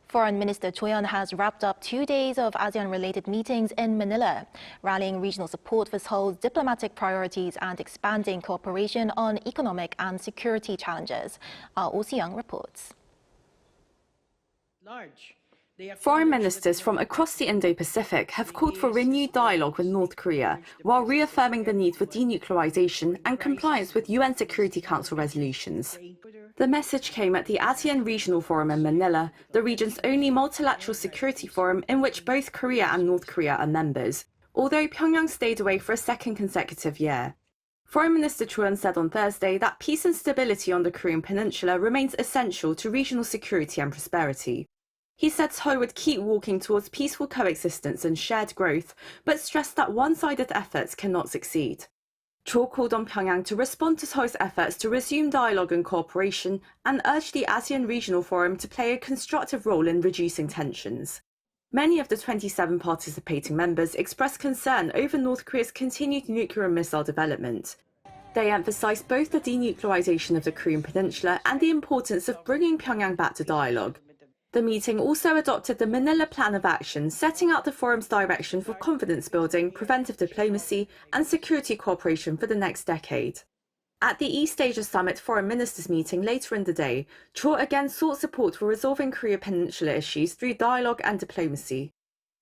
Foreign Minister Cho Hyun has wrapped up 2 days of ASEAN-related meetings in Manila, rallying regional support for Seoul's diplomatic priorities and expanding cooperation on economic and security challenges. Our Soo-young reports. Foreign ministers from across the Indo-Pacific have called for renewed dialogue with North Korea, while reaffirming the need for denuclearisation and compliance with UN Security Council resolutions. The message came at the ASEAN Regional Forum in Manila, the region's only multilateral security forum in which both Korea and North Korea are members, although Pyongyang stayed away for a second consecutive year. Foreign Minister Cho Hyun said on Thursday that peace and stability on the Korean Peninsula remains essential to regional security and prosperity. He said Seoul would keep walking towards peaceful coexistence and shared growth, but stressed that one-sided efforts cannot succeed. Cho called on Pyongyang to respond to Seoul's efforts to resume dialogue and cooperation and urged the ASEAN Regional Forum to play a constructive role in reducing tensions. Many of the 27 participating members expressed concern over North Korea's continued nuclear and missile development. They emphasized both the denuclearization of the Korean Peninsula and the importance of bringing Pyongyang back to dialogue. The meeting also adopted the Manila Plan of Action, setting out the forum's direction for confidence building, preventive diplomacy, and security cooperation for the next decade. At the East Asia Summit Foreign Ministers meeting later in the day, Cho again sought support for resolving Korean Peninsula issues through dialogue and diplomacy.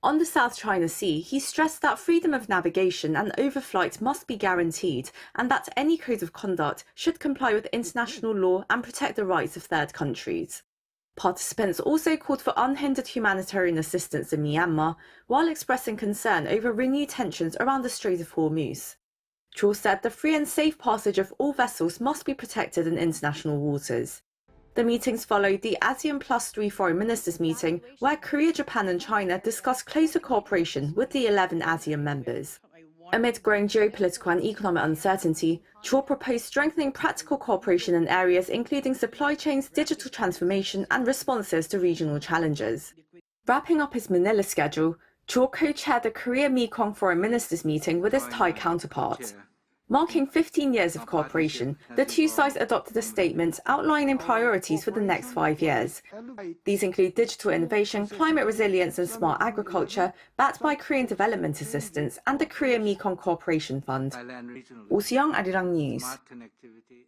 On the South China Sea, he stressed that freedom of navigation and overflight must be guaranteed, and that any code of conduct should comply with international law and protect the rights of third countries. Participants also called for unhindered humanitarian assistance in Myanmar, while expressing concern over renewed tensions around the Strait of Hormuz. Cho said the free and safe passage of all vessels must be protected in international waters. The meetings followed the ASEAN +3 Foreign Ministers meeting, where Korea, Japan and China discussed closer cooperation with the 11 ASEAN members. Amid growing geopolitical and economic uncertainty, Cho proposed strengthening practical cooperation in areas including supply chains, digital transformation and responses to regional challenges. Wrapping up his Manila schedule, Cho co-chaired the Korea-Mekong Foreign Ministers meeting with his Thai counterpart. Marking 15 years of cooperation, the two sides adopted a statement outlining priorities for the next 5 years. These include digital innovation, climate resilience and smart agriculture, backed by Korean development assistance and the Korea-Mekong Cooperation Fund. Soo-young, ArirangNews.